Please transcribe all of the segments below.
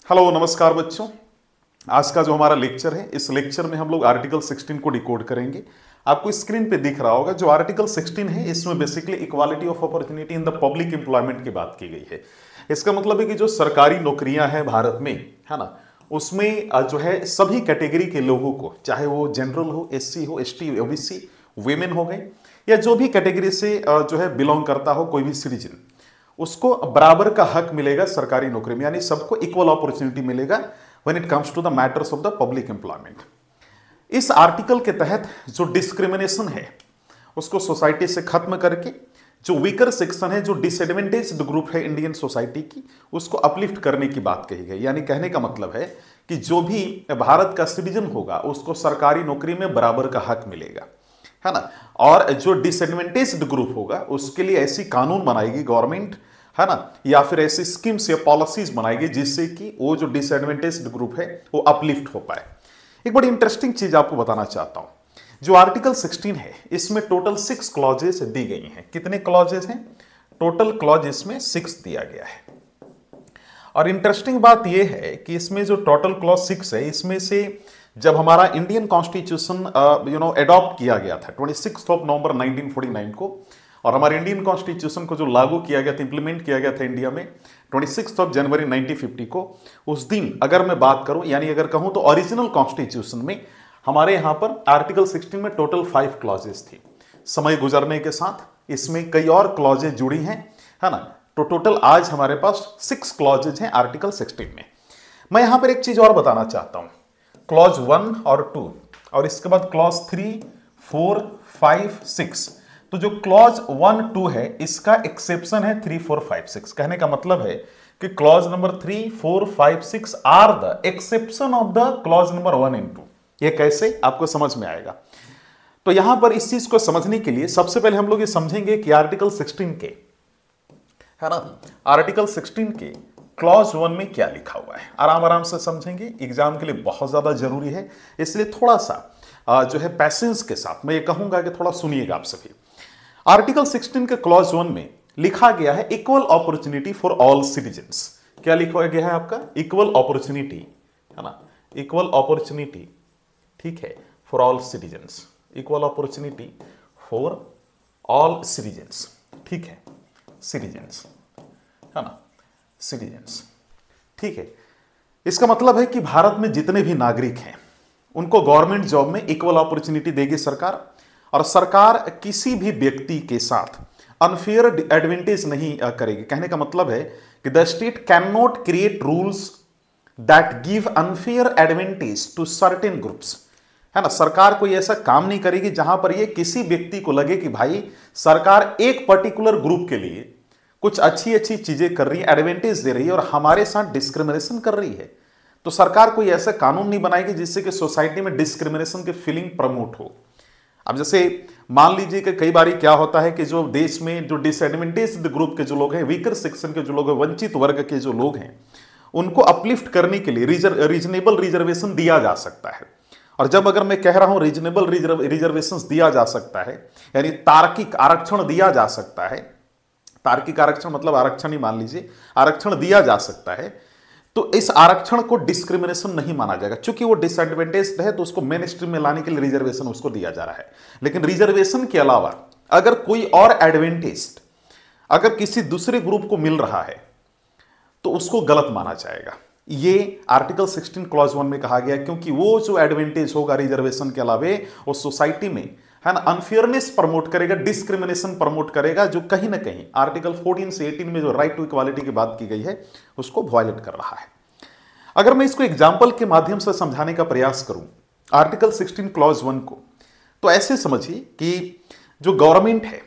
Hello नमस्कार बच्चों। आज का जो हमारा लेक्चर है, इस लेक्चर में हम लोग आर्टिकल 16 को डिकोड करेंगे। आपको स्क्रीन पे दिख रहा होगा जो आर्टिकल 16 है, इसमें basically equality of opportunity in the public employment की बात की गई है। इसका मतलब है कि जो सरकारी नौकरियां हैं भारत में, है ना, उसमें जो है सभी कैटेगरी के लोगों को, चाहे वो जनरल हो, एससी हो, एसटी, ओबीसी, वुमेन हो गए, या जो भी कैटेगरी से जो है बिलोंग करता हो कोई भी सिटीजन, उसको बराबर का हक मिलेगा सरकारी नौकरी में, यानी सबको इक्वल अपॉर्चुनिटी मिलेगा when it comes to the matters of the public employment. इस आर्टिकल के तहत जो डिस्क्रिमिनेशन है उसको सोसाइटी से खत्म करके जो वीकर सेक्शन है, जो डिसएडवांटेज्ड ग्रुप है इंडियन सोसाइटी की, उसको अपलिफ्ट करने की बात कही गई। यानी कहने का मतलब है कि जो भी भारत का सिटीजन होगा उसको सरकारी नौकरी में बराबर का हक मिलेगा, है ना। और जो डिसएडवांटेज्ड ग्रुप होगा उसके लिए ऐसी कानून बनाएगी गवर्नमेंट, है ना, या फिर ऐसी स्कीम्स या पॉलिसीज बनाएगी जिससे कि वो जो डिसएडवांटेज्ड ग्रुप है वो अपलिफ्ट हो पाए। एक बड़ी इंटरेस्टिंग चीज आपको बताना चाहता हूं, जो आर्टिकल 16 है इसमें टोटल 6 क्लॉजेस दी गई हैं। कितने क्लॉजेस हैं? टोटल क्लॉज इसमें 6 दिया गया है। और इंटरेस्टिंग बात यह है कि इसमें जो टोटल क्लॉज 6 है, इसमें से जब हमारा इंडियन कॉन्स्टिट्यूशन एडॉप्ट किया गया था 26 नवंबर 1949 को, और हमारे इंडियन कॉन्स्टिट्यूशन को जो लागू किया गया था, इंप्लीमेंट किया गया था इंडिया में 26 जनवरी 1950 को, उस दिन अगर मैं बात करूं, यानी अगर कहूं तो ओरिजिनल कॉन्स्टिट्यूशन में हमारे यहां पर आर्टिकल 16 में टोटल 5 क्लॉजेस थी। समय गुजरने के साथ इसमें कई और क्लॉजेज जुड़ी हैं, है ना, तो टोटल आज हमारे पास 6 क्लॉजेज हैं आर्टिकल 16 में। मैं यहां पर एक चीज और बताना चाहता हूं, क्लॉज 1 और 2 और इसके बाद क्लॉज 3, 4, 5, 6। तो जो क्लॉज 1, 2 है इसका एक्सेप्शन है 3, 4, 5, 6। कहने का मतलब है कि clause number 3, 4, 5, 6 are the exception of the clause number 1 and 2। ये कैसे आपको समझ में आएगा? तो यहां पर इस चीज को समझने के लिए सबसे पहले हम लोग ये समझेंगे कि आर्टिकल 16 के, है ना, आर्टिकल 16 के क्लॉज 1 में क्या लिखा हुआ है। आराम आराम से समझेंगे, एग्जाम के लिए बहुत ज्यादा जरूरी है, इसलिए थोड़ा सा जो है पैसेंस के साथ मैं ये कहूंगा कि थोड़ा सुनिएगा आप सभी। आर्टिकल 16 के क्लॉज 1 में लिखा गया है equal opportunity for all citizens. क्या लिखा गया है आपका? इक्वल अपॉर्चुनिटी, है ना, इक्वल अपॉर्चुनिटी, ठीक है, for all citizens, equal opportunity for all citizens, ठीक है, सिटीजन्स, है ना, सिटीजन्स, ठीक है। इसका मतलब है कि भारत में जितने भी नागरिक हैं उनको गवर्नमेंट जॉब में इक्वल अपॉर्चुनिटी देगी सरकार, और सरकार किसी भी व्यक्ति के साथ अनफेयर एडवांटेज नहीं करेगी। कहने का मतलब है कि the state can not create rules that give unfair advantage to certain groups, है ना। सरकार कोई ऐसा काम नहीं करेगी जहां पर ये किसी व्यक्ति को लगे कि भाई सरकार एक पर्टिकुलर ग्रुप के लिए कुछ अच्छी अच्छी चीजें कर रही है, एडवांटेज दे रही है, और हमारे साथ डिस्क्रिमिनेशन कर रही है। तो सरकार कोई ऐसा कानून नहीं बनाएगी जिससे कि सोसाइटी में डिस्क्रिमिनेशन की फीलिंग प्रमोट हो। अब जैसे मान लीजिए कि कई बार क्या होता है कि जो देश में जो डिसएडवांटेज्ड ग्रुप के जो लोग हैं, वीकर सेक्शन के जो लोग हैं, वंचित वर्ग के जो लोग हैं, उनको अपलिफ्ट करने के लिए रीजनेबल रिजर्वेशन दिया जा सकता है। और जब अगर मैं कह रहा हूं रीजनेबल रिजर्वेशन दिया जा सकता है, यानी तार्किक आरक्षण दिया जा सकता है, तार्किक आरक्षण मतलब आरक्षण ही मान लीजिए, आरक्षण दिया जा सकता है, तो इस आरक्षण को डिस्क्रिमिनेशन नहीं माना जाएगा। क्योंकि वो डिसएडवांटेज्ड है तो उसको मेन स्ट्रीम में लाने के लिए रिजर्वेशन उसको दिया जा रहा है। लेकिन रिजर्वेशन के अलावा अगर कोई और एडवांटेज अगर किसी दूसरे ग्रुप को मिल रहा है तो उसको गलत माना जाएगा। ये आर्टिकल 16 क्लॉज 1 में कहा गया, क्योंकि वो जो एडवांटेज होगा रिजर्वेशन के अलावा वो सोसाइटी में, है ना, अनफेयरनेस प्रमोट करेगा, डिस्क्रिमिनेशन प्रमोट करेगा, जो कहीं ना कहीं आर्टिकल 14 से 18 में जो राइट टू इक्वालिटी की बात की गई है उसको वायलेट कर रहा है। अगर मैं इसको एग्जाम्पल के माध्यम से समझाने का प्रयास करूं आर्टिकल 16 क्लॉज 1 को, तो ऐसे समझिए कि जो गवर्नमेंट है,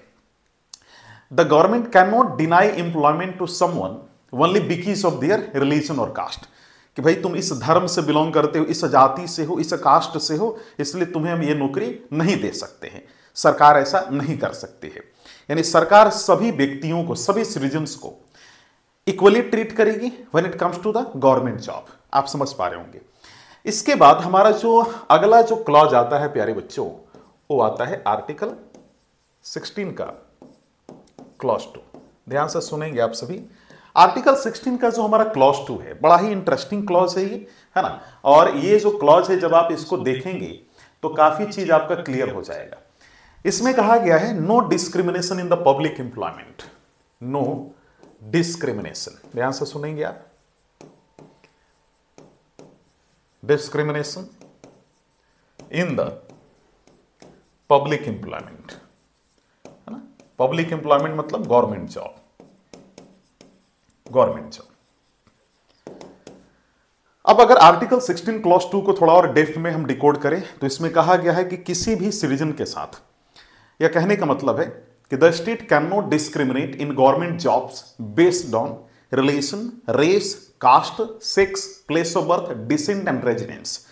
the government can not deny employment to someone only because of their religion और कास्ट, कि भाई तुम इस धर्म से बिलोंग करते हो, इस जाति से हो, इस कास्ट से हो, इसलिए तुम्हें हम ये नौकरी नहीं दे सकते हैं। सरकार ऐसा नहीं कर सकती है। यानी सरकार सभी व्यक्तियों को, सभी सिटीजन्स को इक्वली ट्रीट करेगी when it comes to the government job. आप समझ पा रहे होंगे। इसके बाद हमारा जो अगला जो क्लॉज आता है प्यारे बच्चों, वो आता है आर्टिकल 16 का क्लॉज 2। ध्यान से सुनेंगे आप सभी। आर्टिकल 16 का जो हमारा क्लॉज 2 है, बड़ा ही इंटरेस्टिंग क्लॉज है ये, है ना। और ये जो क्लॉज है, जब आप इसको देखेंगे तो काफी चीज आपका क्लियर हो जाएगा। इसमें कहा गया है no discrimination in the public employment, no discrimination, ध्यान से सुनेंगे आप, discrimination in the public employment, है ना। पब्लिक एम्प्लॉयमेंट मतलब गवर्नमेंट जॉब, गवर्नमेंट जॉब। अब अगर आर्टिकल 16 क्लॉज 2 को थोड़ा और डेप्थ में हम डिकोड करें तो इसमें कहा गया है कि किसी भी सिटीजन के साथ, यह कहने का मतलब है कि the state can not discriminate in government jobs based on religion, race, caste, sex, place of birth, descent and residence,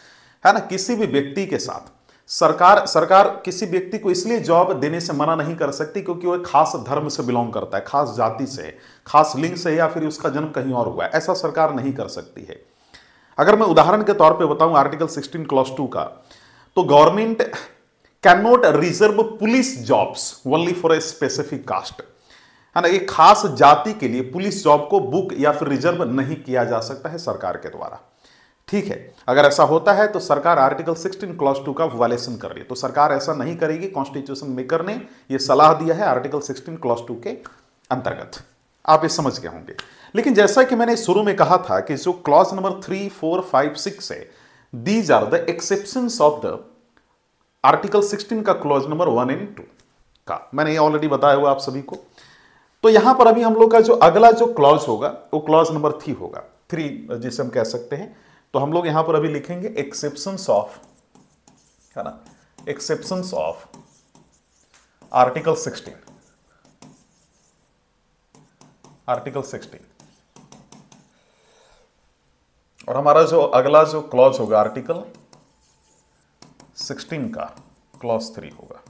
है ना। किसी भी व्यक्ति के साथ सरकार किसी व्यक्ति को इसलिए जॉब देने से मना नहीं कर सकती क्योंकि वो एक खास धर्म से बिलोंग करता है, खास जाति से, खास लिंग से, या फिर उसका जन्म कहीं और हुआ है, ऐसा सरकार नहीं कर सकती है। अगर मैं उदाहरण के तौर पे बताऊं आर्टिकल 16 क्लॉज 2 का, तो government can not reserve police jobs only for a specific caste, है ना। एक खास जाति के लिए पुलिस जॉब को बुक या फिर रिजर्व नहीं किया जा सकता है सरकार के द्वारा, ठीक है। अगर ऐसा होता है तो सरकार आर्टिकल 16 क्लॉज 2 का वायलेशन कर रही है, तो सरकार ऐसा नहीं करेगी। कॉन्स्टिट्यूशन मेकर ने यह सलाह दिया है आर्टिकल 16 क्लॉज 2 के अंतर्गत, आप ये समझ गए होंगे। लेकिन जैसा कि मैंने शुरू में कहा था कि जो क्लॉज नंबर 3, 4, 5, 6 है, these are the exceptions of the article 16 का क्लॉज नंबर 1 एंड 2 का, मैंने ये ऑलरेडी बताया हुआ आप सभी को। तो यहां पर अभी हम लोग का जो अगला जो क्लॉज होगा वो क्लॉज नंबर 3 होगा, 3 जिसे हम कह सकते हैं। तो हम लोग यहां पर अभी लिखेंगे एक्सेप्शंस ऑफ, है ना, एक्सेप्शंस ऑफ आर्टिकल 16, आर्टिकल 16। और हमारा जो अगला जो क्लॉज होगा आर्टिकल 16 का क्लॉज 3 होगा।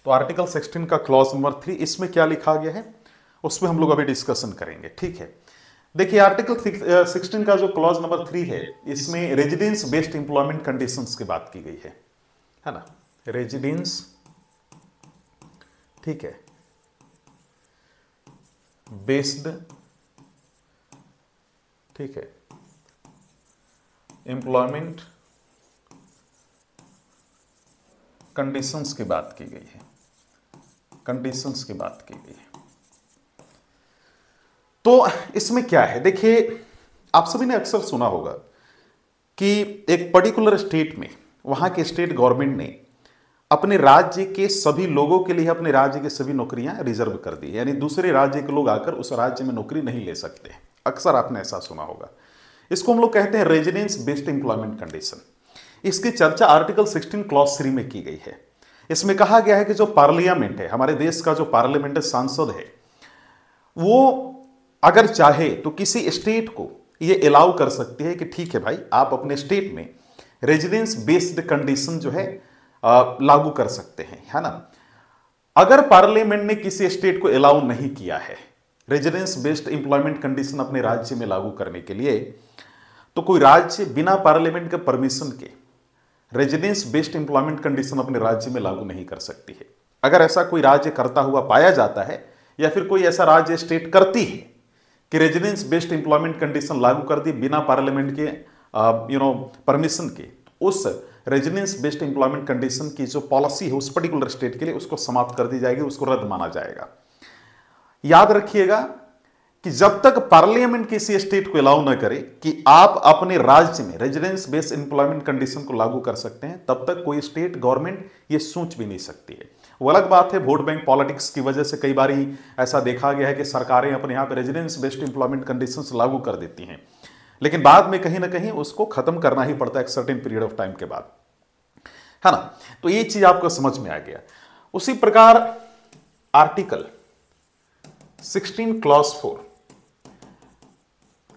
तो आर्टिकल 16 का क्लॉज नंबर 3, इसमें क्या लिखा गया है उसमें हम लोग अभी डिस्कशन करेंगे, ठीक है। देखिए आर्टिकल 16 का जो क्लॉज नंबर 3 है, इसमें रेजिडेंस बेस्ड एम्प्लॉयमेंट कंडीशंस की बात की गई है ना, रेजिडेंस, ठीक है, बेस्ड, ठीक है, एम्प्लॉयमेंट कंडीशंस की बात की गई है, कंडीशंस की बात की गई है। तो इसमें क्या है, देखिए आप सभी ने अक्सर सुना होगा कि एक पर्टिकुलर स्टेट में वहां के स्टेट गवर्नमेंट ने अपने राज्य के सभी लोगों के लिए अपने राज्य की सभी नौकरियां रिजर्व कर दी, यानी दूसरे राज्य के लोग आकर उस राज्य में नौकरी नहीं ले सकते। अक्सर आपने ऐसा सुना होगा। इसको हम लोग कहते हैं रेजिडेंस बेस्ड एम्प्लॉयमेंट कंडीशन। इसकी चर्चा आर्टिकल 16 क्लॉज 3 में की गई है। इसमें कहा गया है कि जो पार्लियामेंट है, हमारे देश का जो पार्लियामेंट सांसद है, वो अगर चाहे तो किसी स्टेट को ये अलाउ कर सकती है कि ठीक है भाई, आप अपने स्टेट में रेजिडेंस बेस्ड कंडीशन जो है लागू कर सकते हैं, है ना। अगर पार्लियामेंट ने किसी स्टेट को अलाउ नहीं किया है रेजिडेंस बेस्ड एम्प्लॉयमेंट कंडीशन अपने राज्य में लागू करने के लिए, तो कोई राज्य बिना पार्लियामेंट के परमिशन के रेजिडेंस बेस्ड एम्प्लॉयमेंट कंडीशन अपने राज्य में लागू नहीं कर सकती है। अगर ऐसा कोई राज्य करता हुआ पाया जाता है या फिर कोई ऐसा राज्य स्टेट करती है कि रेजिडेंस बेस्ड एम्प्लॉयमेंट कंडीशन लागू कर दी बिना पार्लियामेंट के परमिशन के, उस रेजिडेंस बेस्ड एम्प्लॉयमेंट कंडीशन की जो पॉलिसी है उस पर्टिकुलर स्टेट के लिए, उसको समाप्त कर दी जाएगी, उसको रद्द माना जाएगा। याद रखिएगा कि जब तक पार्लियामेंट किसी स्टेट को अलाउ न करे कि आप अपने राज्य में रेजिडेंस बेस्ड एम्प्लॉयमेंट कंडीशन को लागू कर सकते हैं, तब तक कोई स्टेट गवर्नमेंट ये सोच भी नहीं सकती है। वो अलग बात है, वोट बैंक पॉलिटिक्स की वजह से कई बार ऐसा देखा गया है कि सरकारें अपने यहाँ पे रेजिडेंस बेस्ड एम्प्लॉयमेंट कंडीशंस लागू कर देती हैं, लेकिन बाद में कहीं ना कहीं उसको खत्म करना ही पड़ता है एक सर्टेन पीरियड ऑफ टाइम के बाद, है ना। तो ये चीज आपको समझ में आ गया। उसी प्रकार आर्टिकल 16 क्लॉज 4,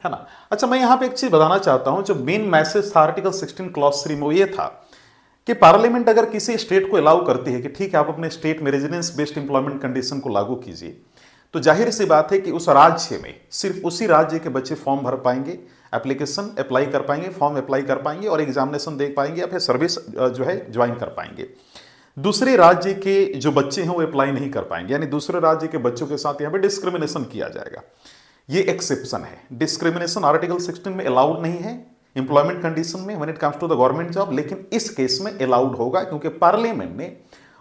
है ना। अच्छा, मैं यहां पे एक चीज बताना चाहता हूं, जो मेन मैसेज था आर्टिकल 16 क्लॉज 3 में वो ये था कि पार्लियामेंट अगर किसी स्टेट को अलाउ करती है कि ठीक है आप अपने स्टेट में रेजिडेंस बेस्ड एम्प्लॉयमेंट कंडीशन को लागू कीजिए, तो जाहिर सी बात है कि उस राज्य में सिर्फ उसी राज्य के बच्चे फॉर्म भर पाएंगे, एप्लीकेशन अप्लाई कर पाएंगे, फॉर्म अप्लाई कर पाएंगे और एग्जामिनेशन दे पाएंगे या फिर सर्विस जो है ज्वाइन कर पाएंगे। दूसरे राज्य के जो बच्चे हैं वो अप्लाई नहीं कर पाएंगे, यानी दूसरे राज्य के बच्चों के साथ यहां पे डिस्क्रिमिनेशन किया जाएगा। ये एक्सेप्शन है। डिस्क्रिमिनेशन आर्टिकल 16 में अलाउड नहीं है एम्प्लॉयमेंट कंडीशन में when it comes to the government job, लेकिन इस केस में अलाउड होगा क्योंकि पार्लियामेंट ने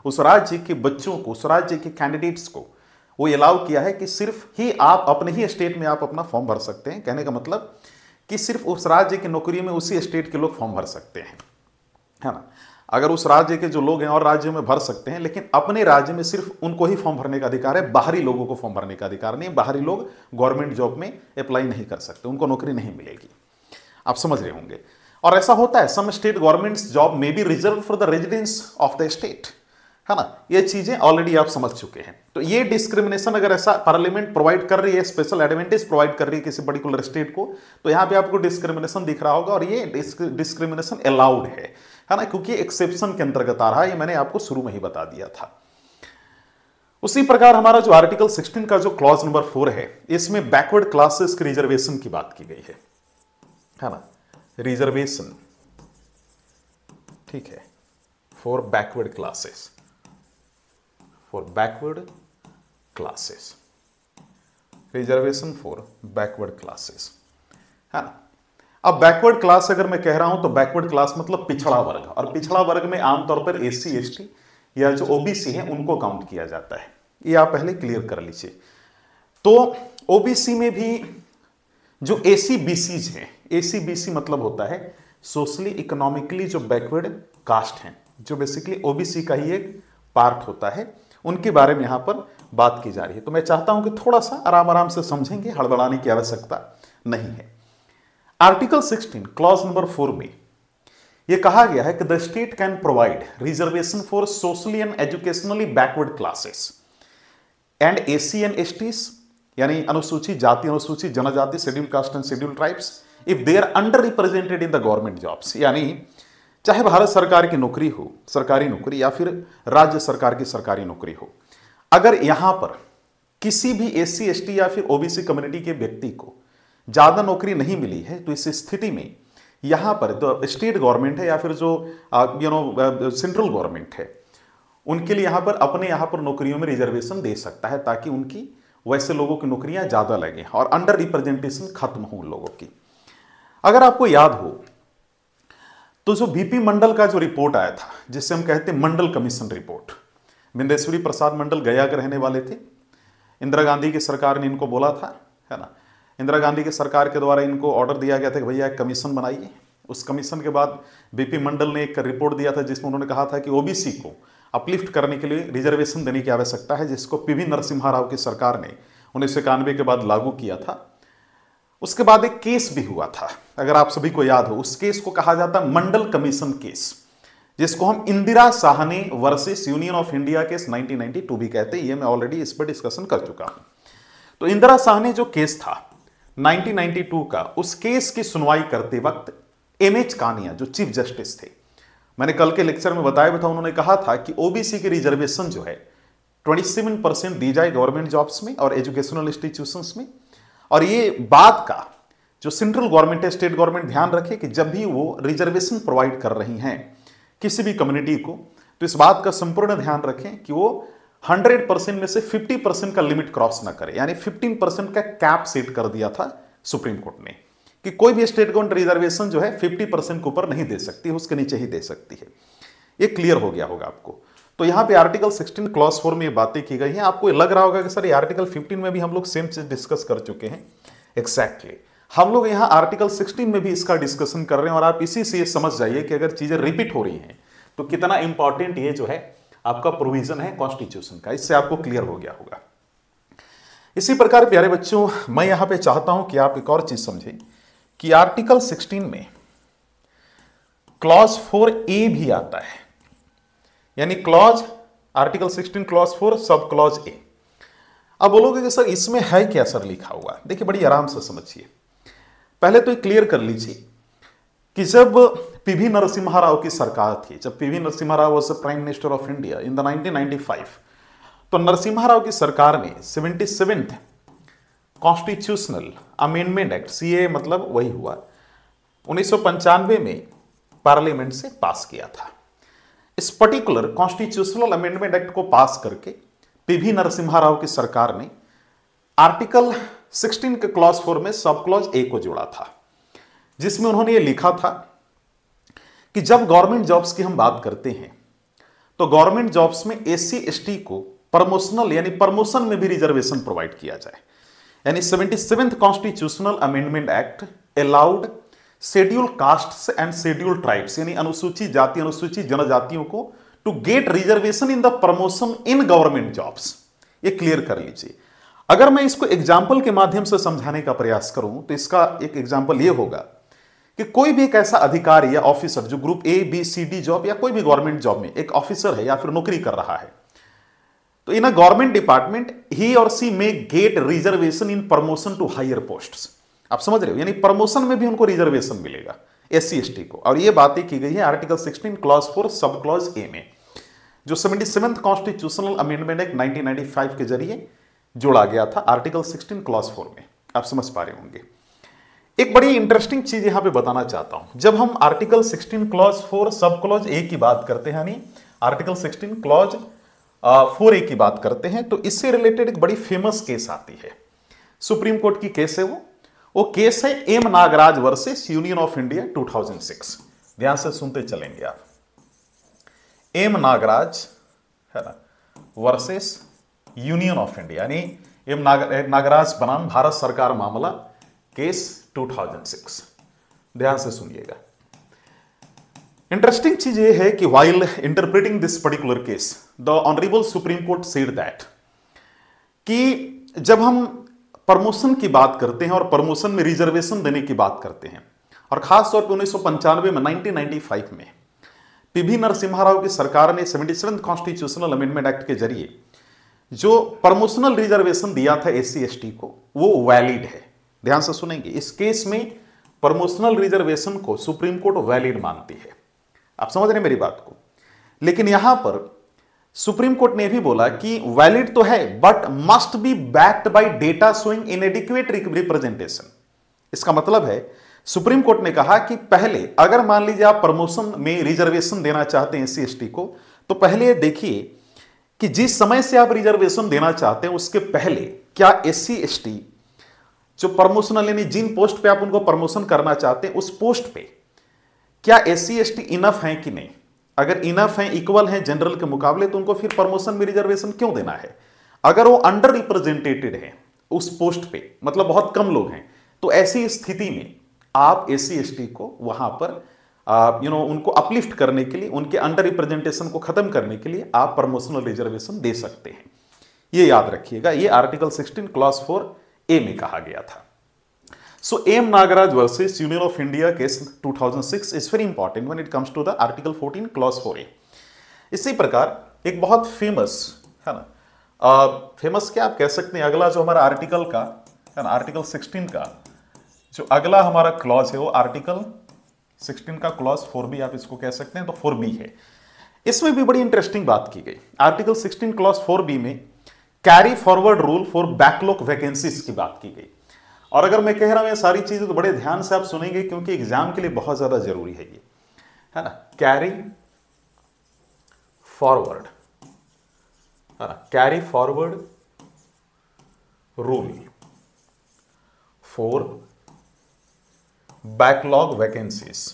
उस राज्य के बच्चों को, उस राज्य के कैंडिडेट्स को वो अलाउ किया है कि सिर्फ ही आप अपने ही स्टेट में आप अपना फॉर्म भर सकते हैं। कहने का मतलब कि सिर्फ उस राज्य की नौकरी में उसी स्टेट के लोग फॉर्म भर सकते हैं, है ना। अगर उस राज्य के जो लोग हैं और राज्यों में भर सकते हैं, लेकिन अपने राज्य में सिर्फ उनको ही फॉर्म भरने का अधिकार है, बाहरी लोगों को फॉर्म भरने का अधिकार नहीं। बाहरी लोग गवर्नमेंट जॉब में अप्लाई नहीं कर सकते, उनको नौकरी नहीं मिलेगी। आप समझ रहे होंगे। और ऐसा होता है, some state governments job may be reserve for the residence of the state, है ना। ये चीजें ऑलरेडी आप समझ चुके हैं। तो ये डिस्क्रिमिनेशन अगर ऐसा पार्लियामेंट प्रोवाइड कर रही है, स्पेशल एडवांटेज प्रोवाइड कर रही है किसी पर्टिकुलर स्टेट को, तो यहां पे आपको डिस्क्रिमिनेशन दिख रहा होगा और ये डिस्क्रिमिनेशन अलाउड है ना, क्योंकि एक्सेप्शन के अंतर्गत आ रहा है। ये मैंने आपको शुरू में ही बता दिया था। उसी प्रकार हमारा जो आर्टिकल 16 का जो क्लॉज नंबर 4 है, इसमें बैकवर्ड क्लासेस की रिजर्वेशन की बात की गई है ना। रिजर्वेशन, ठीक है, for backward classes, for backward classes, reservation for backward classes, है ना। अब बैकवर्ड क्लास अगर मैं कह रहा हूं तो बैकवर्ड क्लास मतलब पिछड़ा वर्ग, और पिछड़ा वर्ग में आमतौर पर एससी एसटी या जो ओबीसी है उनको काउंट किया जाता है। ये आप पहले क्लियर कर लीजिए। तो ओबीसी में भी जो एसी बीसीज हैं, एसी बीसी मतलब होता है सोशली इकोनॉमिकली जो बैकवर्ड कास्ट हैं, जो बेसिकली ओबीसी का ही एक पार्ट होता है, उनके बारे में यहां पर बात की जा रही है। तो मैं चाहता हूं कि थोड़ा सा आराम आराम से समझेंगे, हड़बड़ाने की आवश्यकता नहीं है। आर्टिकल 16 क्लॉज नंबर 4 में यह कहा गया है कि the state can provide reservation for socially and educationally backward classes and SC and STs, यानी अनुसूचित जाति, अनुसूचित जनजाति, schedule caste and schedule tribes, if they are under represented in the government jobs, यानी चाहे भारत सरकार की नौकरी हो, सरकारी नौकरी, या फिर राज्य सरकार की सरकारी नौकरी हो, अगर यहां पर किसी भी एससी एसटी या फिर ओबीसी कम्युनिटी के व्यक्ति को ज्यादा नौकरी नहीं मिली है, तो इस स्थिति में यहां पर जो स्टेट गवर्नमेंट है या फिर जो सेंट्रल गवर्नमेंट है, उनके लिए यहां पर अपने यहां पर नौकरियों में रिजर्वेशन दे सकता है, ताकि उनकी वैसे लोगों की नौकरियां ज्यादा लगें और अंडर रिप्रेजेंटेशन खत्म हो उन लोगों की। अगर आपको याद हो तो जो बीपी मंडल का जो रिपोर्ट आया था, जिसे हम कहते हैं मंडल कमीशन रिपोर्ट, बिंदेश्वरी प्रसाद मंडल गया के रहने वाले थे। इंदिरा गांधी की सरकार ने इनको बोला था, है ना। इंदिरा गांधी की सरकार के द्वारा इनको ऑर्डर दिया गया था कि भैया एक कमीशन बनाइए। उस कमीशन के बाद बीपी मंडल ने एक रिपोर्ट दिया था जिसमें उन्होंने कहा था कि ओबीसी को अपलिफ्ट करने के लिए रिजर्वेशन देने की आवश्यकता है, जिसको पीवी नरसिम्हा राव की सरकार ने 1991 के बाद लागू किया था। उसके बाद एक केस भी हुआ था, अगर आप सभी को याद हो, उस केस को कहा जाता है मंडल कमीशन केस, जिसको हम Indira Sahni versus Union of India case 1992 भी कहते हैं। ये मैं ऑलरेडी इस पर डिस्कशन कर चुका हूं। तो इंदिरा साहनी जो केस था 1992 का, उस केस की सुनवाई करते वक्त एमएच कानिया जो चीफ जस्टिस थे, मैंने कल के लेक्चर में बताया था, उन्होंने कहा था कि ओबीसी की रिजर्वेशन जो है 27% दी जाए गवर्नमेंट जॉब्स में और एजुकेशनल इंस्टीट्यूशंस में। और ये बात का जो सेंट्रल गवर्नमेंट है, स्टेट गवर्नमेंट ध्यान रखे कि जब भी वो रिजर्वेशन प्रोवाइड कर रही हैं किसी भी कम्युनिटी को, तो इस बात का संपूर्ण ध्यान रखें कि वो 100% में से 50% का लिमिट क्रॉस ना करे। यानी 15% का कैप सेट कर दिया था सुप्रीम कोर्ट ने कि कोई भी स्टेट गवर्नमेंट रिजर्वेशन जो है 50% के ऊपर नहीं दे सकती, उसके नीचे ही दे सकती है। ये क्लियर हो गया होगा आपको। तो यहां पे आर्टिकल 16 क्लॉज 4 में ये बातें की गई हैं। आपको लग रहा होगा कि सर ये आर्टिकल 15 में भी हम लोग सेम चीज डिस्कस कर चुके हैं। एग्जैक्टली हम लोग यहां आर्टिकल 16 में भी इसका डिस्कशन कर रहे हैं, और आप इसी से ये समझ जाइए कि अगर चीजें रिपीट हो रही हैं तो कितना इंपॉर्टेंट ये जो है आपका प्रोविजन है कॉन्स्टिट्यूशन का, इससे आपको क्लियर हो गया होगा। इसी प्रकार प्यारे बच्चों, मैं यहां पे चाहता हूं कि आप एक और चीज समझें कि आर्टिकल 16 में क्लॉज 4A भी आता है, यानी clause article 16 clause 4 sub clause A. अब बोलोगे कि सर इसमें है क्या सर लिखा हुआ? देखिए बड़ी आराम से समझिए। पहले तो ये क्लियर कर लीजिए कि जब पीवी नरसिम्हा राव की सरकार थी, जब PV Narasimha Rao was prime minister of India in the 1995, तो नरसिम्हा राव की सरकार ने 77th constitutional amendment act, CA मतलब वही हुआ, 1995 में पार्लियामेंट से पास किया था। इस पर्टिकुलर कॉन्स्टिट्यूशनल अमेंडमेंट एक्ट को पास करके पीवी नरसिम्हा राव की सरकार ने आर्टिकल 16 के क्लॉज 4 में सब क्लॉज ए को जोड़ा था, जिसमें उन्होंने ये लिखा था कि जब गवर्नमेंट जॉब्स की हम बात करते हैं तो गवर्नमेंट जॉब्स में एससी एसटी को प्रमोशनल यानी प्रमोशन में भी रिजर्वेशन प्रोवाइड किया जाए। यानी 77th constitutional amendment act allowed schedule castes and schedule tribes यानी अनुसूचित जाति अनुसूचित जनजातियों को to get reservation in the promotion in government jobs. ये क्लियर कर लीजिए। अगर मैं इसको एग्जाम्पल के माध्यम से समझाने का प्रयास करूं तो इसका एक एग्जाम्पल यह होगा कि कोई भी एक ऐसा अधिकारी या ऑफिसर जो group A B C D job या कोई भी गवर्नमेंट जॉब में एक ऑफिसर है या फिर नौकरी कर रहा है, तो इन अ गवर्नमेंट डिपार्टमेंट ही और she may get reservation in promotion to higher posts. आप समझ रहे हो, यानी प्रमोशन में भी उनको रिजर्वेशन मिलेगा एससी एसटी को। और ये बातें की गई है article 16 clause 4 sub clause A में, जो 77th कॉन्स्टिट्यूशनल अमेंडमेंट एक्ट 1995 के जरिए जोड़ा गया था आर्टिकल 16 क्लॉज 4 में। आप समझ पा रहे होंगे। एक बड़ी इंटरेस्टिंग चीज यहां पे बताना चाहता हूं। जब हम article 16 clause 4 sub clause A की बात करते हैं, यानी आर्टिकल 16 क्लॉज 4 ए की बात करते हैं, तो इससे रिलेटेड एक बड़ी फेमस केस आती है। सुप्रीम कोर्ट की केस है वो केस है M Nagaraj versus Union of India 2006। ध्यान से सुनते चलेंगे आप। एम नागराज है ना वर्सेस यूनियन ऑफ इंडिया, यानी एम नागराज बनाम भारत सरकार मामला केस 2006। ध्यान से सुनिएगा। इंटरेस्टिंग चीज यह है कि while interpreting this particular case the honourable supreme court said that कि जब हम प्रमोशन की बात करते हैं और प्रमोशन में रिजर्वेशन देने की बात करते हैं, और खासतौर पर 1995 में 1995 में पीवी नरसिम्हा राव की सरकार ने 77th कॉन्स्टिट्यूशनल अमेंडमेंट एक्ट के जरिए जो प्रमोशनल रिजर्वेशन दिया था एससी एसटी को, वो वैलिड है। ध्यान से सुनेंगे। इस केस में प्रमोशनल रिजर्वेशन को सुप्रीम कोर्ट वैलिड मानती है। आप समझ रहे हैं मेरी बात को। लेकिन यहां पर सुप्रीम कोर्ट ने भी बोला कि वैलिड तो है but must be backed by data showing इनएडिक्वेट representation. इसका मतलब है सुप्रीम कोर्ट ने कहा कि पहले अगर मान लीजिए आप प्रमोशन में रिजर्वेशन देना चाहते हैं एससी एसटी को, तो पहले देखिए कि जिस समय से आप रिजर्वेशन देना चाहते हैं उसके पहले क्या एससी एसटी जो प्रमोशनल यानी जिन पोस्ट पे आप उनको प्रमोशन करना चाहते हैं उस पोस्ट पे क्या एससी एसटी इनफ है कि नहीं। अगर इनफ है, इक्वल है जनरल के मुकाबले, तो उनको फिर प्रमोशन में रिजर्वेशन क्यों देना है। अगर वो अंडर रिप्रेजेंटेटेड है उस पोस्ट पे, मतलब बहुत कम लोग हैं, तो ऐसी स्थिति में आप एससी एसटी को वहां पर उनको अपलिफ्ट करने के लिए, उनके अंडर रिप्रेजेंटेशन को खत्म करने के लिए आप प्रमोशनल रिजर्वेशन दे सकते हैं। ये याद रखिएगा। ये आर्टिकल 16 क्लॉज 4 ए में कहा गया था। So M Nagaraj versus Union of India case 2006 is very important when it comes to the article 14 clause 4 A. इसी प्रकार एक बहुत फेमस है ना, फेमस क्या आप कह सकते हैं, अगला जो हमारा आर्टिकल का है ना, आर्टिकल 16 का जो अगला हमारा क्लॉज है वो आर्टिकल 16 का क्लॉज 4B आप इसको कह सकते हैं, तो 4B है। इसमें भी बड़ी इंटरेस्टिंग बात की गई। आर्टिकल 16 क्लॉज 4B में carry forward rule for backlog vacancies की बात की गई। और अगर मैं कह रहा हूं ये सारी चीजें तो बड़े ध्यान से आप सुनेंगे क्योंकि एग्जाम के लिए बहुत ज्यादा जरूरी है ये, है ना। कैरी फॉरवर्ड, है ना, carry forward rule for backlog vacancies,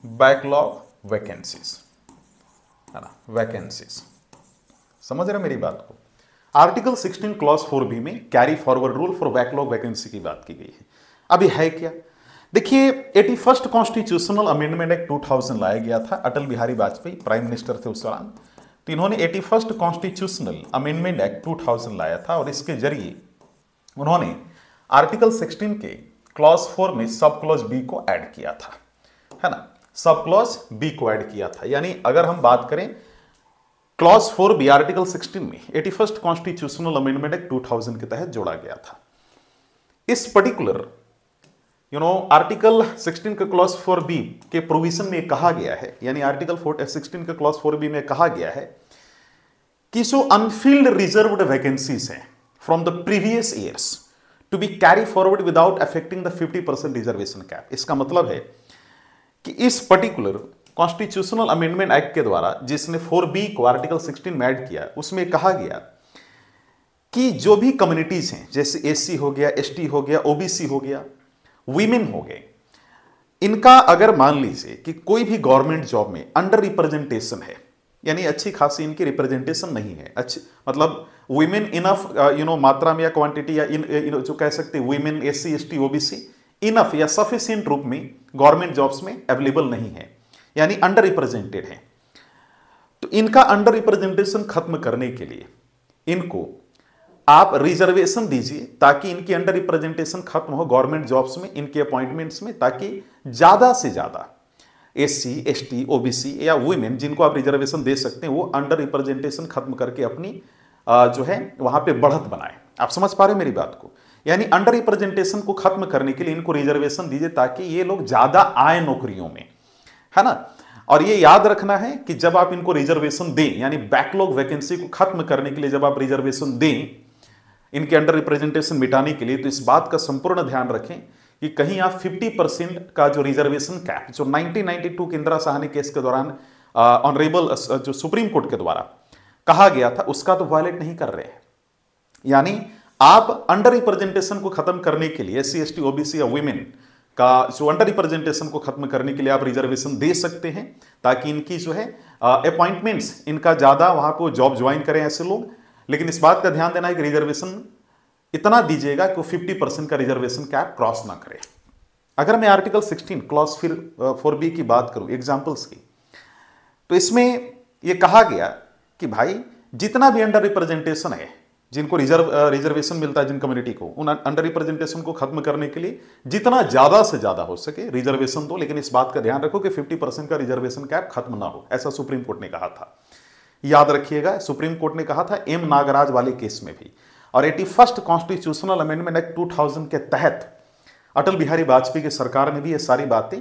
backlog vacancies, है ना, वैकेंसीज। समझ रहे मेरी बात को। आर्टिकल 16 क्लॉज 4B में carry forward rule for backlog vacancy की बात की गई है। अभी है क्या, देखिए 81st कॉन्स्टिट्यूशनल अमेंडमेंट एक्ट 2000 लाया गया था। अटल बिहारी वाजपेयी प्राइम मिनिस्टर थे उस दौरान, तो इन्होंने 81st कॉन्स्टिट्यूशनल अमेंडमेंट एक्ट 2000 लाया था और इसके जरिए उन्होंने आर्टिकल 16 के क्लॉज 4 में सब क्लॉज बी को ऐड किया था, है ना, सब क्लॉज बी को ऐड किया था। यानी अगर हम बात करें क्लॉज 4B आर्टिकल 16 में 81st कॉन्स्टिट्यूशनल अमेंडमेंट एक्ट 2000 के तहत जोड़ा गया था। इस पर्टिकुलर आर्टिकल 16 के क्लॉज 4B के प्रोविजन में कहा गया है, यानी आर्टिकल 16 के क्लॉज 4B में कहा गया है कि जो अनफिल्ड रिजर्व्ड वैकेंसीज हैं from the previous years to be carry forward without affecting the 50% reservation cap. इसका मतलब है कि इस पर्टिकुलर कॉन्स्टिट्यूशनल अमेंडमेंट एक्ट के द्वारा जिसने 4B को आर्टिकल 16 में ऐड किया, उसमें कहा गया कि जो भी कम्युनिटीज हैं, जैसे एससी हो गया, एसटी हो गया, ओबीसी हो गया, वीमेन हो गए, इनका अगर मान लीजिए कि कोई भी गवर्नमेंट जॉब में अंडर रिप्रेजेंटेशन है, यानी अच्छी खासी इनकी रिप्रेजेंटेशन नहीं है, अच्छी मतलब वीमेन इनफ मात्रा में या क्वांटिटी या जो कह सकते women, SC, ST, OBC enough या सफिशिएंट रूप में गवर्नमेंट जॉब्स में अवेलेबल नहीं है, यानी अंडर रिप्रेजेंटेड है। तो इनका अंडर रिप्रेजेंटेशन खत्म करने के लिए इनको आप रिजर्वेशन दीजिए ताकि इनकी अंडर रिप्रेजेंटेशन खत्म हो गवर्नमेंट जॉब्स में, इनके अपॉइंटमेंट्स में, ताकि ज्यादा से ज्यादा एससी, एसटी, ओबीसी या वुमेन जिनको आप रिजर्वेशन दे सकते हैं वो अंडर रिप्रेजेंटेशन खत्म करके अपनी जो है वहां पे बढ़त बनाए। आप समझ पा रहे हैं मेरी बात को? यानी अंडर रिप्रेजेंटेशन को खत्म करने के लिए इनको रिजर्वेशन दीजिए ताकि ये लोग ज्यादा आए नौकरियों में, है ना। और ये याद रखना है कि जब आप इनको रिजर्वेशन दें, यानी बैकलॉग वैकेंसी को खत्म करने के लिए जब आप रिजर्वेशन दें इनके अंडर रिप्रेजेंटेशन मिटाने के लिए, तो इस बात का संपूर्ण ध्यान रखें कि कहीं आप 50% का जो रिजर्वेशन कैप जो 1992 के इंदिरा साहनी केस के दौरान ऑनरेबल जो सुप्रीम कोर्ट के द्वारा कहा गया था उसका तो वायलेट नहीं कर रहे हैं। यानी आप अंडर रिप्रेजेंटेशन को खत्म करने के लिए एससी, एसटी, ओबीसी या वुमेन का जो अंडर रिप्रेजेंटेशन को खत्म करने के लिए आप रिजर्वेशन दे सकते हैं ताकि इनकी जो है अपॉइंटमेंट्स इनका ज्यादा वहां पर जॉब ज्वाइन करें ऐसे लोग। लेकिन इस बात का ध्यान देना है कि रिजर्वेशन इतना दीजिएगा कि 50% का रिजर्वेशन कैप क्रॉस ना करे। अगर मैं आर्टिकल 16 क्लॉज फिर 4B की बात करूं एग्जांपल्स की, तो इसमें यह कहा गया कि भाई जितना भी अंडर रिप्रेजेंटेशन है, जिनको रिजर्वेशन मिलता है जिन कम्युनिटी को, उन अंडर रिप्रेजेंटेशन को खत्म करने के लिए जितना ज्यादा से ज्यादा हो सके रिजर्वेशन दो, लेकिन इस बात का ध्यान रखो कि 50% का रिजर्वेशन कैप खत्म ना हो, ऐसा सुप्रीम कोर्ट ने कहा था। याद रखिएगा सुप्रीम कोर्ट ने कहा था एम नागराज वाले केस में भी। और 81st कॉन्स्टिट्यूशनल अमेंडमेंट एक्ट 2000 के तहत अटल बिहारी वाजपेयी की सरकार ने भी ये सारी बातें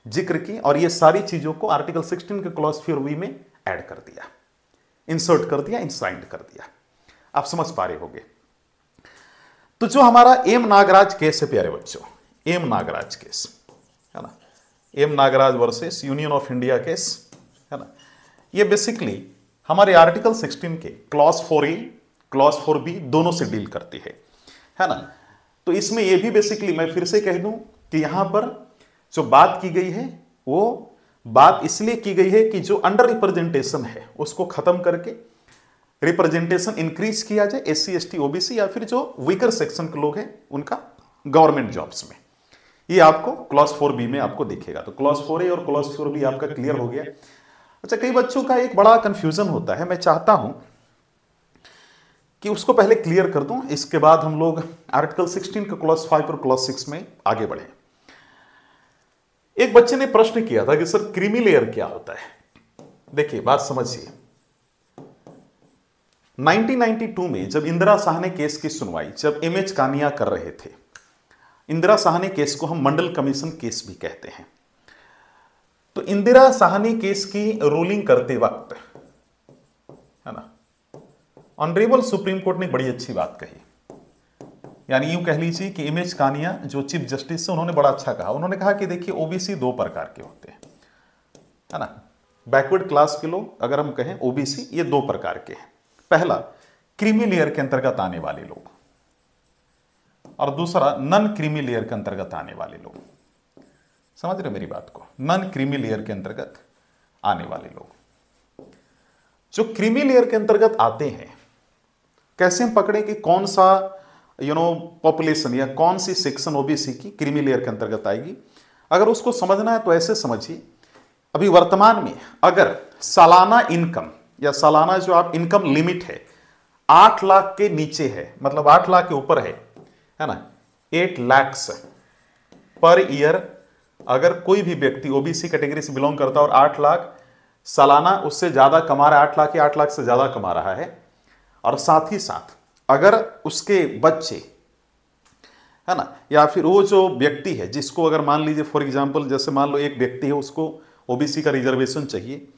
जिक्र की और ये सारी चीजों को आर्टिकल 16 के क्लॉज 4B में ऐड कर दिया, इंसर्ट कर दिया, इंसाइंड कर दिया। आप समझ पा रहे होंगे। तो जो हमारा एम नागराज केस है प्यारे बच्चों, एम नागराज केस है ना, M Nagaraj versus Union of India case है ना, ये बेसिकली हमारे आर्टिकल 16 के क्लॉज 4A क्लॉज 4B दोनों से डील करती है ना। तो इसमें यह भी बेसिकली मैं फिर से कह दूं कि यहां पर जो बात की गई है वो बात इसलिए की गई है कि जो अंडर रिप्रेजेंटेशन है उसको खत्म करके रिप्रेजेंटेशन इंक्रीज किया जाए एससी, एसटी, ओबीसी या फिर जो वीकर सेक्शन के लोग हैं उनका गवर्नमेंट जॉब्स में। ये आपको क्लॉज 4B में आपको दिखेगा। तो क्लॉज 4A और क्लॉज 4B आपका क्लियर हो गया। अच्छा, कई बच्चों का एक बड़ा कंफ्यूजन होता है, मैं चाहता हूं कि उसको पहले क्लियर कर दूं, इसके बाद हम लोग आर्टिकल 16 के क्लॉज 5 और क्लॉज 6 में आगे बढ़े। एक बच्चे ने प्रश्न किया था कि सर क्रीमी लेयर क्या होता है। देखिए बात समझिए, 1992 में जब इंदिरा साहनी केस की सुनवाई जब MH कानिया कर रहे थे, इंदिरा साहनी केस को हम मंडल कमीशन केस भी कहते हैं, तो इंदिरा साहनी केस की रूलिंग करते वक्त है ना, ऑनरेबल सुप्रीम कोर्ट ने बड़ी अच्छी बात कही। यानी यूं कह लीजिए कि MH कानिया जो चीफ जस्टिस है उन्होंने बड़ा अच्छा कहा। उन्होंने कहा कि देखिए ओबीसी दो प्रकार के होते हैं, है ना, बैकवर्ड क्लास के लोग अगर हम कहें ओबीसी, ये दो प्रकार के हैं। पहला क्रीमी लेयर के अंतर्गत आने वाले लोग और दूसरा नन क्रीमी लेयर के अंतर्गत आने वाले लोग। समझ रहे मेरी बात को? नन क्रीमी लेयर के अंतर्गत आने वाले लोग। जो क्रीमी लेयर के अंतर्गत आते हैं, कैसे हम पकड़े कि कौन सा पॉपुलेशन या कौन सी सेक्शन ओबीसी की क्रीमी लेयर के अंतर्गत आएगी? अगर उसको समझना है तो ऐसे समझिए, अभी वर्तमान में अगर सालाना इनकम या सालाना जो आप इनकम लिमिट है 8 लाख के नीचे है, मतलब 8 लाख के ऊपर है ना, 8 लाख पर ईयर, अगर कोई भी व्यक्ति ओबीसी कैटेगरी से बिलोंग करता है और 8 लाख सालाना उससे ज्यादा कमा रहा है, 8 लाख या 8 लाख से ज्यादा कमा रहा है, और साथ ही साथ अगर उसके बच्चे है ना, या फिर वो जो व्यक्ति है जिसको अगर मान लीजिए फॉर एग्जांपल जैसे मान लो एक व्यक्ति है उसको ओबीसी का रिजर्वेशन चाहिए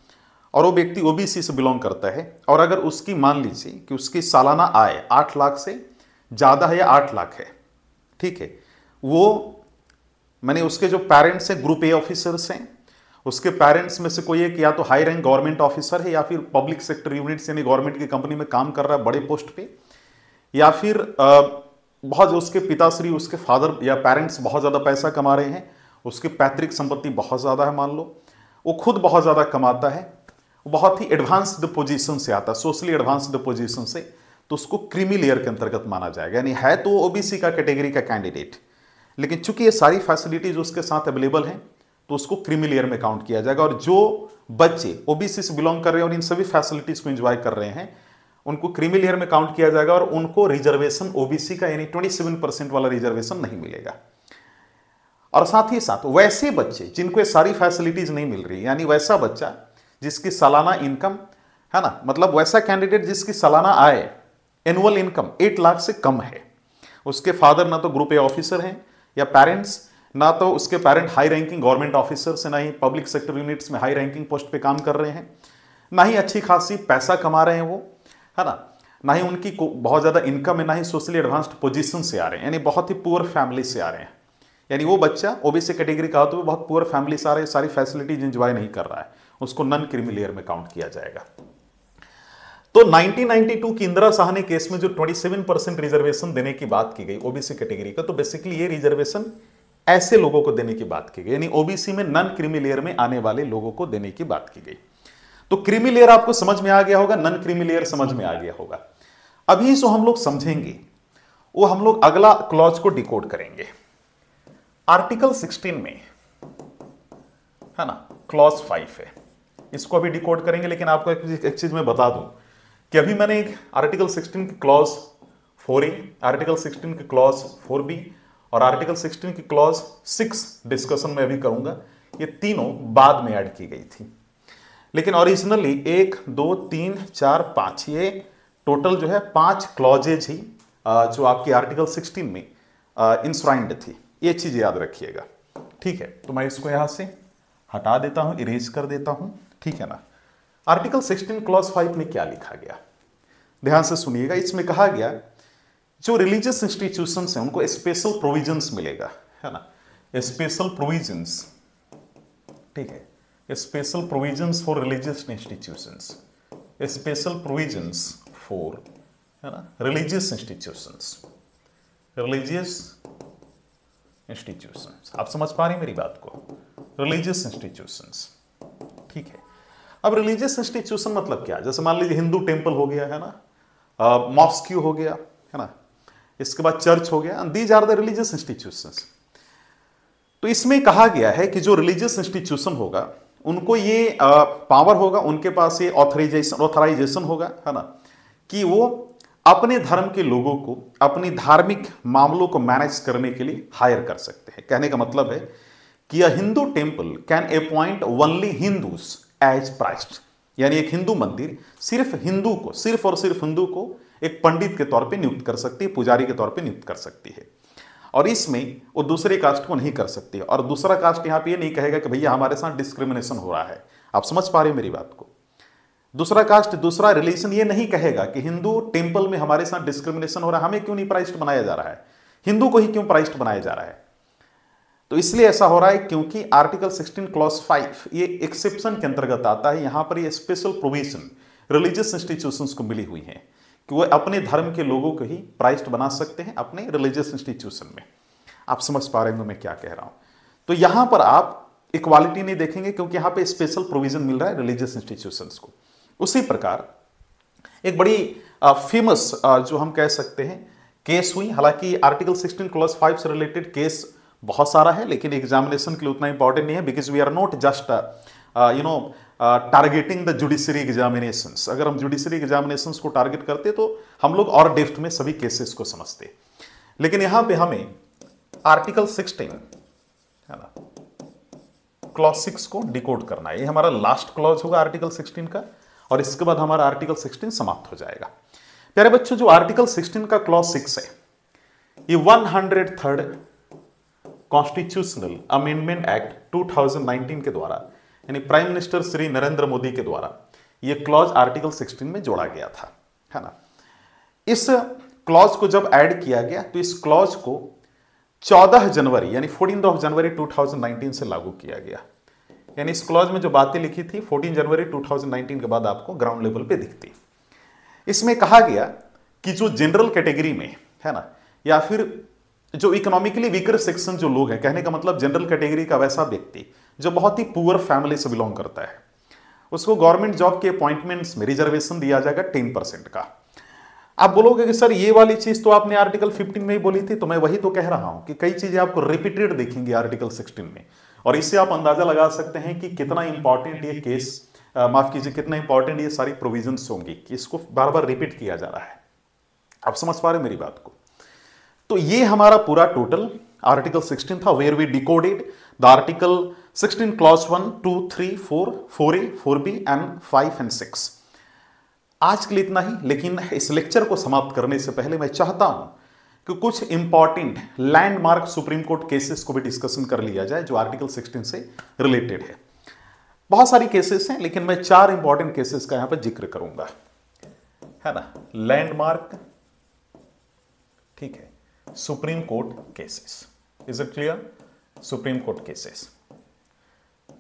और वो व्यक्ति ओबीसी से बिलोंग करता है, और अगर उसकी मान लीजिए कि उसकी सालाना आय 8 लाख से ज़्यादा है या 8 लाख है, ठीक है, वो मैंने उसके जो पेरेंट्स हैं ग्रुप ए ऑफिसर्स हैं, उसके पेरेंट्स में से कोई एक या तो हाई रैंक गवर्नमेंट ऑफिसर है या फिर पब्लिक सेक्टर यूनिट्स यानी गवर्नमेंट की कंपनी में काम कर रहा है बड़े पोस्ट पे, या फिर बहुत उसके पिताश्री उसके फादर या पेरेंट्स बहुत ज़्यादा पैसा कमा रहे हैं, उसकी पैतृक संपत्ति बहुत ज़्यादा है, मान लो वो खुद बहुत ज़्यादा कमाता है, बहुत ही एडवांस्ड पोजीशन से आता है, सोशली एडवांस्ड पोजीशन से, तो उसको क्रीमी लेयर के अंतर्गत माना जाएगा। यानी है तो ओबीसी का कैटेगरी का कैंडिडेट, लेकिन चूंकि ये सारी फैसिलिटीज उसके साथ अवेलेबल हैं तो उसको क्रीमी लेयर में काउंट किया जाएगा। और जो बच्चे ओबीसी से बिलोंग कर रहे हैं और इन सभी फैसिलिटीज को एंजॉय कर रहे हैं उनको क्रीमी लेयर में काउंट किया जाएगा और उनको रिजर्वेशन ओबीसी का यानी 27% वाला रिजर्वेशन नहीं मिलेगा। और साथ ही साथ वैसे बच्चे जिनको ये सारी फैसिलिटीज नहीं मिल रही, यानी वैसा बच्चा जिसकी सालाना इनकम है ना, मतलब वैसा कैंडिडेट जिसकी सालाना आय एनुअल इनकम 8 लाख से कम है, उसके फादर ना तो ग्रुप ए ऑफिसर हैं या पेरेंट्स ना तो उसके parent high ranking government officer से, ना ही पब्लिक सेक्टर यूनिट्स में हाई रैंकिंग पोस्ट पे काम कर रहे हैं, ना ही अच्छी खासी पैसा कमा रहे हैं वो, है ना ही उनकी बहुत ज़्यादा इनकम है, ना ही सोशली एडवांस्ड पोजीशन से आ रहे हैं, यानी बहुत ही पुअर फैमिली से आ रहे हैं। यानी वो बच्चा ओबीसी कैटेगरी का होते हुए बहुत पुअर फैमिली से आ रहे हैं, सारी फैसिलिटीज एंजॉय नहीं कर रहा है, उसको नॉन क्रीमी लेयर में काउंट किया जाएगा। तो 1992 की इंदिरा साहनी केस में जो 27% रिजर्वेशन देने की बात की गई ओबीसी कैटेगरी का, तो बेसिकली ये रिजर्वेशन ऐसे लोगों को देने की बात की गई, यानी ओबीसी में नॉन क्रीमी लेयर में आने वाले लोगों को देने की बात की गई। तो क्रीमी लेयर आपको समझ में आ गया होगा, नॉन क्रीमी लेयर समझ में आ गया होगा। अभी जो हम लोग समझेंगे वो हम लोग अगला क्लॉज को डिकोड करेंगे। आर्टिकल 16 में है ना क्लॉज 5 है, इसको अभी डिकोड करेंगे। लेकिन आपको एक चीज मैं बता दूं कि अभी मैंने एक आर्टिकल 16 की क्लॉज 4A, आर्टिकल 16 की क्लॉज 4B और आर्टिकल 16 की क्लॉज 6 डिस्कशन में अभी करूंगा। ये तीनों बाद में ऐड की गई थी, लेकिन ओरिजिनली 1 2 3 4 5 ये टोटल जो है 5 क्लॉजेज ही जो आपकी आर्टिकल 16 में इंश्राइंड थी। ये चीज याद रखिएगा, ठीक है। तो मैं इसको यहां से हटा देता हूं, इरेज कर देता हूं, ठीक है ना। आर्टिकल 16 क्लॉज 5 में क्या लिखा गया, ध्यान से सुनिएगा। इसमें कहा गया जो रिलीजियस इंस्टीट्यूशंस हैं उनको स्पेशल प्रोविजंस मिलेगा, है ना, स्पेशल प्रोविजंस, ठीक है, special provisions for religious institutions, special provisions for, है ना, रिलीजियस इंस्टीट्यूशंस, रिलीजियस इंस्टीट्यूशंस। आप समझ पा रहे हैं मेरी बात को, रिलीजियस इंस्टीट्यूशंस, ठीक है। अब रिलीजियस इंस्टीट्यूशन मतलब क्या, जैसे मान लीजिए हिंदू टेम्पल हो गया, है ना, मॉस्क्यू हो गया, है ना, इसके बाद चर्च हो गया, these are the religious institutions. तो इसमें कहा गया है कि जो रिलीजियस इंस्टीट्यूशन होगा उनको ये पावर होगा, उनके पास ये ऑथराइजेशन होगा, है ना, कि वो अपने धर्म के लोगों को अपनी धार्मिक मामलों को मैनेज करने के लिए हायर कर सकते हैं। कहने का मतलब है कि a Hindu temple can appoint only Hindus as priest, यानी एक हिंदू मंदिर सिर्फ हिंदू को, सिर्फ और सिर्फ हिंदू को एक पंडित के तौर पे नियुक्त कर सकती है, पुजारी के तौर पे नियुक्त कर सकती है, और इसमें वो दूसरे कास्ट को नहीं कर सकती है। और दूसरा कास्ट यहां पे ये नहीं कहेगा कि भैया हमारे साथ डिस्क्रिमिनेशन हो रहा है। आप समझ पा रहे हैं मेरी बात को। दूसरा कास्ट, दूसरा रिलीजन ये नहीं कहेगा कि हिंदू टेम्पल में हमारे साथ डिस्क्रिमिनेशन हो रहा है, हमें क्यों नहीं प्राइस्ट बनाया जा रहा है, हिंदू को ही क्यों प्राइस्ट बनाया जा रहा है। तो इसलिए ऐसा हो रहा है क्योंकि आर्टिकल 16 क्लॉज 5 ये एक्सेप्शन के अंतर्गत आता है। यहां पर ये स्पेशल प्रोविजन रिलीजियस इंस्टीट्यूशंस को मिली हुई है कि वो अपने धर्म के लोगों को ही प्राइस्ट बना सकते हैं अपने रिलीजियस इंस्टीट्यूशन में। आप समझ पा रहे होंगे मैं क्या कह रहा हूं। तो यहां पर आप इक्वालिटी नहीं देखेंगे क्योंकि यहां पे स्पेशल प्रोविजन मिल रहा है रिलीजियस इंस्टीट्यूशंस को। उसी प्रकार एक बड़ी फेमस जो हम कह सकते हैं केस हुई, हालांकि आर्टिकल 16 क्लॉज 5 से रिलेटेड केस बहुत सारा है, लेकिन एग्जामिनेशन के लिए उतना इंपॉर्टेंट नहीं है, because we are not just targeting the judiciary examinations. अगर हम जुडिशरी एग्जामिनेशंस को टारगेट करते तो हम लोग और डेप्थ में सभी केसेस को समझते, लेकिन यहां पे हमें आर्टिकल 16 है ना क्लॉज 6 को डिकोड करना है। ये हमारा लास्ट क्लॉज होगा आर्टिकल 16 का, और इसके बाद हमारा आर्टिकल 16 समाप्त हो जाएगा। प्यारे बच्चों, जो आर्टिकल 16 का क्लॉज 6 है ये 103rd कॉन्स्टिट्यूशनल अमेंडमेंट एक्ट 2019 के द्वारा, यानी प्राइम मिनिस्टर श्री नरेंद्र मोदी के द्वारा ये क्लॉज आर्टिकल 16 में जोड़ा गया था, है ना। इस क्लॉज को जब ऐड किया गया तो इस क्लॉज को 14 जनवरी यानी 14 जनवरी 2019 से लागू किया गया। यानी इस क्लॉज में जो बातें लिखी थी 14 जनवरी 2019 के बाद आपको ग्राउंड लेवल पे दिखती। इसमें कहा गया कि जो जनरल कैटेगरी में है ना, या फिर जो इकोनॉमिकली वीकर सेक्शन जो लोग हैं, कहने का मतलब जनरल कैटेगरी का वैसा व्यक्ति जो बहुत ही पुअर फैमिली से बिलोंग करता है, उसको गवर्नमेंट जॉब के अपॉइंटमेंट्स में रिजर्वेशन दिया जाएगा 10% का। आप बोलोगे कि सर ये वाली चीज तो आपने आर्टिकल 15 में ही बोली थी, तो मैं वही तो कह रहा हूं कि कई चीजें आपको रिपीटेड दिखेंगी आर्टिकल 16 में, और इससे आप अंदाजा लगा सकते हैं कि कितना इंपॉर्टेंट ये केस, माफ कीजिए, कितना इंपॉर्टेंट ये सारी प्रोविजंस होंगी कि इसको बार बार रिपीट किया जा रहा है। आप समझ पा रहे मेरी बात को? तो ये हमारा पूरा टोटल आर्टिकल 16 था, where we decoded the article 16 clause 1, 2, 3, 4, 4A, 4B and 5 and 6। आज के लिए इतना ही, लेकिन इस लेक्चर को समाप्त करने से पहले मैं चाहता हूं कि कुछ important landmark supreme court cases को भी डिस्कशन कर लिया जाए जो आर्टिकल 16 से रिलेटेड है। बहुत सारी केसेस हैं, लेकिन मैं 4 इंपॉर्टेंट केसेस का यहां पर जिक्र करूंगा, है ना। लैंडमार्क, ठीक है, supreme court cases, is it clear? Supreme court cases.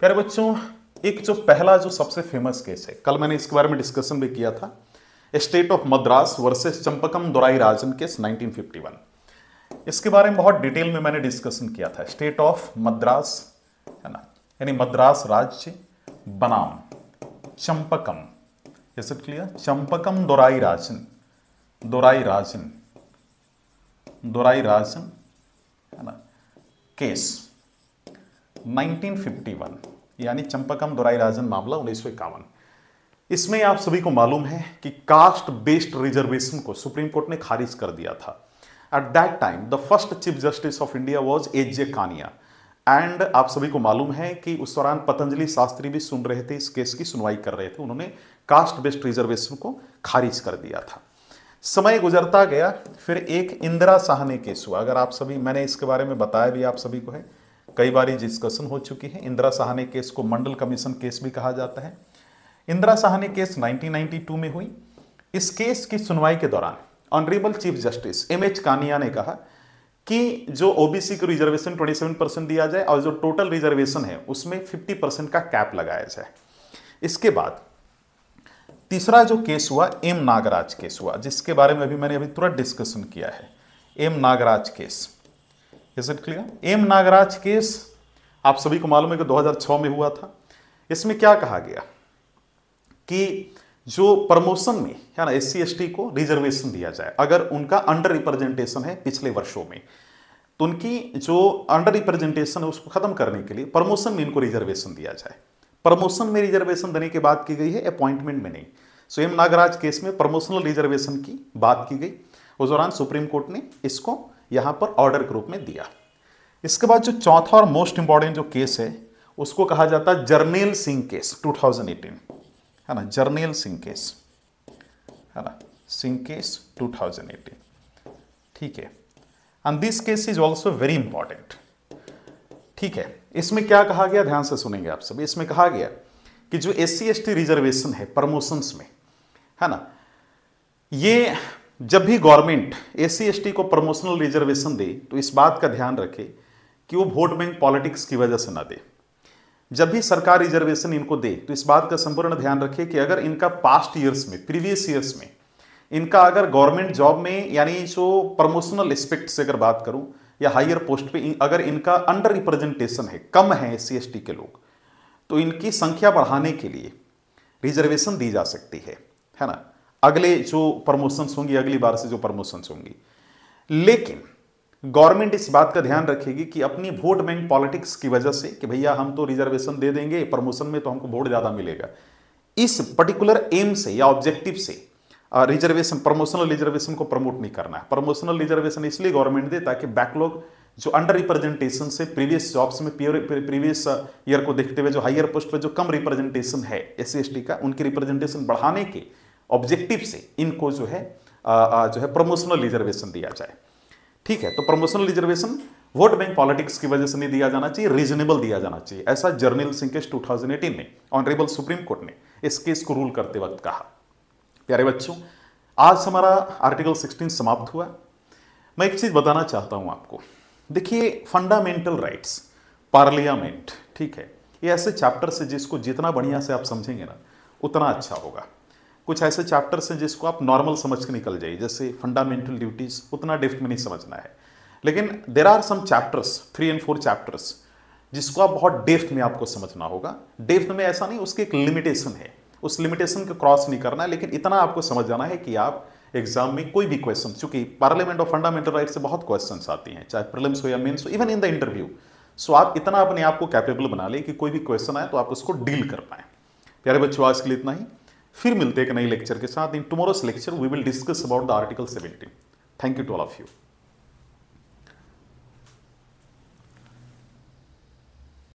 प्यारे बच्चों, एक जो पहला जो सबसे फेमस केस है, कल मैंने इसके बारे में डिस्कशन भी किया था, state of Madras versus Champakam Dorai Rajan case 1951। इसके बारे में बहुत डिटेल में मैंने डिस्कशन किया था। स्टेट ऑफ मद्रास, है ना, यानी मद्रास राज्य बनाम Champakam, is it clear? Champakam Dorai Rajan, Dorai Rajan, Dorai Rajan, है ना, केस 1951, यानी चंपकम दोराई राजन मामला 1951। इसमें आप सभी को मालूम है कि कास्ट बेस्ड रिजर्वेशन को सुप्रीम कोर्ट ने खारिज कर दिया था। At that time the first Chief Justice of India was H J. Kania, and आप सभी को मालूम है कि उस दौरान पतंजलि शास्त्री भी सुन रहे थे, इस केस की सुनवाई कर रहे थे। उन्होंने कास्ट बेस्ड रिजर्वेशन को खारिज कर दिया था। समय गुजरता गया, फिर एक इंदिरा साहनी केस हुआ। अगर आप सभी, मैंने इसके बारे में बताया भी आप सभी को है, कई बार डिस्कशन हो चुकी है। इंदिरा साहनी केस को मंडल कमीशन केस भी कहा जाता है। इंदिरा साहनी केस 1992 में हुई। इस केस की सुनवाई के दौरान honourable chief justice M H. Kania ने कहा कि जो ओबीसी को रिजर्वेशन 27% दिया जाए और जो टोटल रिजर्वेशन है उसमें 50% का कैप लगाया जाए। इसके बाद तीसरा जो केस हुआ, एम नागराज केस हुआ, जिसके बारे में मैंने अभी तुरंत डिस्कशन किया है। M Nagaraj case, is it clear? M Nagaraj case आप सभी को मालूम है कि 2006 में हुआ था। इसमें क्या कहा गया कि जो प्रमोशन में, है ना, SC ST को रिजर्वेशन दिया जाए अगर उनका अंडर रिप्रेजेंटेशन है पिछले वर्षों में, तो उनकी जो अंडर रिप्रेजेंटेशन है उसको खत्म करने के लिए प्रमोशन में इनको रिजर्वेशन दिया जाए। प्रमोशन में रिजर्वेशन देने की बात की गई है, अपॉइंटमेंट में नहीं। सो एम नागराज केस में प्रमोशनल रिजर्वेशन की बात की गई। उस दौरान सुप्रीम कोर्ट ने इसको यहां पर ऑर्डर के रूप में दिया। इसके बाद जो चौथा और मोस्ट इंपॉर्टेंट जो केस है उसको कहा जाता है जर्नेल सिंह केस 2018, है ना, जर्नेल सिंह केस, है ना, सिंह केस 2018, ठीक है। And this case is also very important, ठीक है। इसमें क्या कहा गया, ध्यान से सुनेंगे आप सभी। इसमें कहा गया कि जो SC ST रिजर्वेशन है प्रमोशंस में, है ना, ये जब भी गवर्नमेंट SC ST को प्रमोशनल रिजर्वेशन दे तो इस बात का ध्यान रखे कि वो वोट बैंक पॉलिटिक्स की वजह से ना दे। जब भी सरकार रिजर्वेशन इनको दे तो इस बात का संपूर्ण ध्यान रखे कि अगर इनका पास्ट ईयर्स में, प्रीवियस ईयर्स में इनका अगर गवर्नमेंट जॉब में, यानी जो प्रमोशनल एस्पेक्ट से अगर बात करूं या हायर पोस्ट पे अगर इनका अंडर रिप्रेजेंटेशन है, कम है SC ST के लोग, तो इनकी संख्या बढ़ाने के लिए रिजर्वेशन दी जा सकती है ना, अगले जो प्रमोशंस होंगी, अगली बार से जो प्रमोशंस होंगी। लेकिन गवर्नमेंट इस बात का ध्यान रखेगी कि अपनी वोट बैंक पॉलिटिक्स की वजह से कि भैया हम तो रिजर्वेशन दे देंगे, प्रमोशन में तो हमको वोट ज्यादा मिलेगा, इस पर्टिकुलर एम से या ऑब्जेक्टिव से रिजर्वेशन, प्रमोशनल रिजर्वेशन को प्रमोट नहीं करना है। प्रमोशनल रिजर्वेशन इसलिए गवर्नमेंट दे ताकि बैकलॉग जो अंडर रिप्रेजेंटेशन से प्रीवियस जॉब्स में, प्रीवियस ईयर को देखते हुए जो हायर पोस्ट पर जो कम रिप्रेजेंटेशन है SC ST का, उनकी रिप्रेजेंटेशन बढ़ाने के ऑब्जेक्टिव से इनको जो है प्रमोशनल रिजर्वेशन दिया जाए, ठीक है। तो promotional reservation vote bank politics की वजह से नहीं दिया जाना चाहिए, रीजनेबल दिया जाना चाहिए, ऐसा जर्नल सिंह केस 2018 में ऑनरेबल सुप्रीम कोर्ट ने इस केस को रूल करते वक्त कहा। प्यारे बच्चों, आज हमारा आर्टिकल 16 समाप्त हुआ। मैं एक चीज बताना चाहता हूं आपको। देखिए, फंडामेंटल राइट्स, पार्लियामेंट, ठीक है, ये ऐसे चैप्टर्स हैं जिसको जितना बढ़िया से आप समझेंगे ना उतना अच्छा होगा। कुछ ऐसे चैप्टर्स हैं जिसको आप नॉर्मल समझ के निकल जाइए, जैसे फंडामेंटल ड्यूटीज, उतना डेप्थ में नहीं समझना है। लेकिन देर आर सम चैप्टर्स 3 और 4 चैप्टर्स जिसको आप बहुत डेप्थ में आपको समझना होगा। डेप्थ में ऐसा नहीं, उसकी एक लिमिटेशन है, उस लिमिटेशन को क्रॉस नहीं करना है, लेकिन इतना आपको समझ जाना है कि आप एग्जाम में कोई भी क्वेश्चन, चूंकि पार्लियामेंट और फंडामेंटल राइट से बहुत क्वेश्चंस आती हैं, चाहे प्रीलिम्स हो या मेंस हो, इवन इन द इंटरव्यू। सो आप इतना अपने आप को कैपेबल बना ले कि कोई भी क्वेश्चन आए तो आप उसको डील कर पाए। प्यारे बच्चों, आज के लिए इतना ही। फिर मिलते हैं एक नई लेक्चर के साथ। In tomorrow's lecture we will discuss about the article 17। Thank you to all of you.